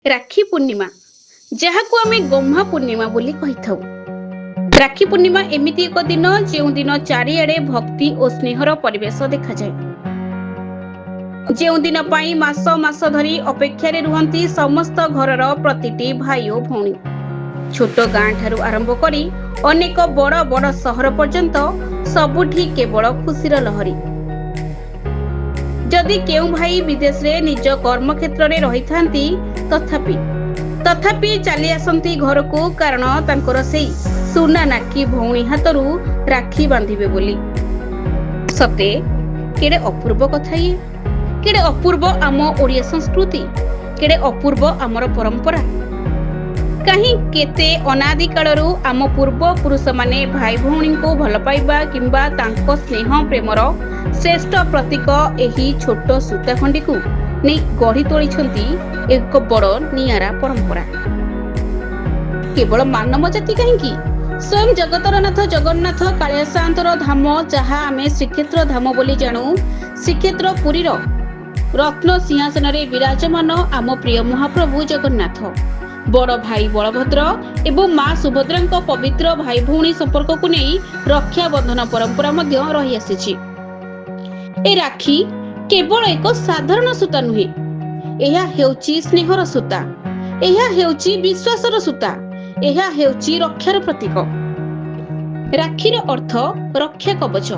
राखी पूर्णिमा जहाँ को आमे गम्हा पूर्णिमा बोली कही थाउ। राखी पूर्णिमा एमिति एक दिन जो दिन चारिआडे भक्ति और स्नेहर परिवेश देखा जाए। जो दिन पाई मास मास धरी अपेक्षा रुहंती समस्त घरर प्रतिटी भाई और भौणी, छोट गाँ ठारू आरंभ करी अनेक बड़ बड़ सहर पर्यंत सबुठी केवल खुशीर लहरी। जदि केउ भाई विदेश रे निज कर्म क्षेत्र रे रही थांती तथापि चली आसंती घर को, कारण तांकर सेई सुना नाकी भौणी हातरू राखी बांधिबे बोली। सते केडे अपूर्व कथा ये, केडे अपूर्व आम ओडिया संस्कृति, केडे अपूर्व आमर परंपरा। कहीं केते अनादि कालरू आम पूर्व पुरुष माने भाई भौणी को भल पाइबा किंबा तांको स्नेह प्रेमर श्रेष्ठ प्रतीक एही छोट सूता खंडी को नहीं गढ़ी तोली एक बड़ नियारा परंपरा। केवल मानव जाति कहीं स्वयं जगतर नाथ जगन्नाथ कालियासांतर धाम जहाँ आमे श्रीक्षेत्र धाम बोली जानू, श्रीक्षेत्र पुरीर रत्न सिंहासन रे विराजमान आम प्रिय महाप्रभु जगन्नाथ, बड़ भाई बलभद्र एवं मां सुभद्रा पवित्र भाई भौणी संपर्क को नहीं रक्षा बंधन परंपरा मध्य रही आसीछि। ए राखी केवल एक साधारण सूता नुहे, एहा हेउची स्नेहर सूता, एहा हेउची विश्वासर सूता, एहा हेउची रक्षार प्रतीक। राखीर अर्थ रक्षा कवच,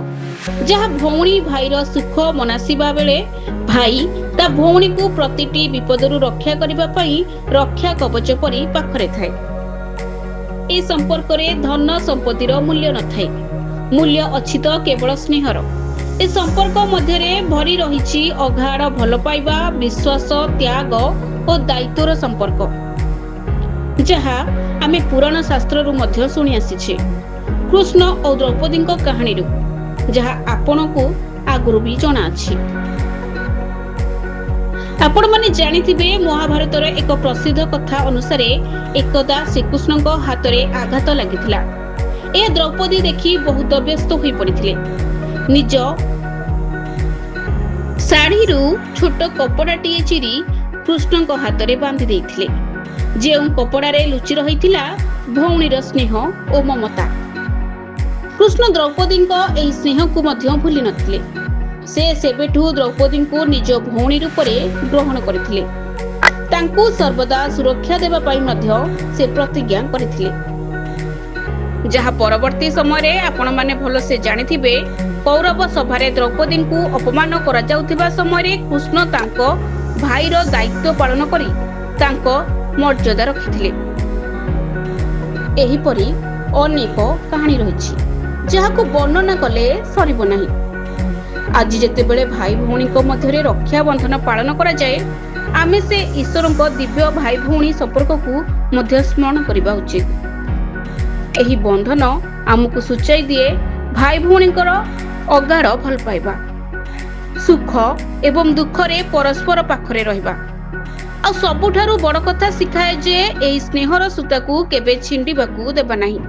जहा भौणी भाईर सुख मनासिबा बेले भाई ता भौणी को प्रतिटी विपदरु रक्षा करिबा पई रक्षा कवच परि पाखरे थाए। ए संपर्क रे धन संपत्तिर मूल्य न थाए, मूल्य अछि तो केवल स्नेहर। ए संपर्क मध्य रे भरी रहिछि अगाढ भल पाइबा, विश्वास, त्याग और दायित्वर संपर्क, जहा आमे पुराण शास्त्र रु मध्य सुनि आसीछे। कृष्ण और द्रौपदी कहानी रु, जहा आपण को आगुरु भी जणा अछि। आपण माने जानिथिबे महाभारत रे एक प्रसिद्ध कथा अनुसार एकदा श्रीकृष्ण को हाथ रे आघात लागिथिला। ए द्रौपदी देखि बहुत व्यस्त होई पड़िथिले। निज साड़ी रु छोट कपड़ाटी चिरी कृष्ण को हाथ रे बांधि देइथिले, जे कपड़ा रे लुचि रहिथिला भौणीर स्नेह और ममता। कृष्ण द्रौपदी एही स्नेह को मध्य भूली नथिले। से सेबेठू द्रौपदी को निज भौणी रूपरे ग्रहण करथिले, तांकू सर्वदा सुरक्षा देबा पई मध्य से प्रतिज्ञा करथिले। जहा परवर्ती समय रे आपण माने भलो से जानिथिबे, कौरव सभारे द्रौपदी को अपमान करा जाउथिबा समय रे कृष्ण तांको भाईर दायित्व पालन करी तांको मर्यादा रखिथिले। एही परी अनेक कहानी रहिछि, जहाको वर्णना कले सरिबो नाही। आज जेतेबेले भाई भौणी मध्य रे रक्षा बंधन पालन करा जाए, आमे से ईश्वरक दिव्य भाई भौणी संपर्क को मध्य स्मरण करिबा उचित। एही बंधन आमको सूचाई दिए भाई भौणीकर अगाढ भल पाइबा, सुख एवं दुख रे परस्पर पाखरे रहिबा। आ सबुठारु बड़ कथा शिखाए जे एही स्नेहर सूता को केबे छिंडिबाकू देबा नाही।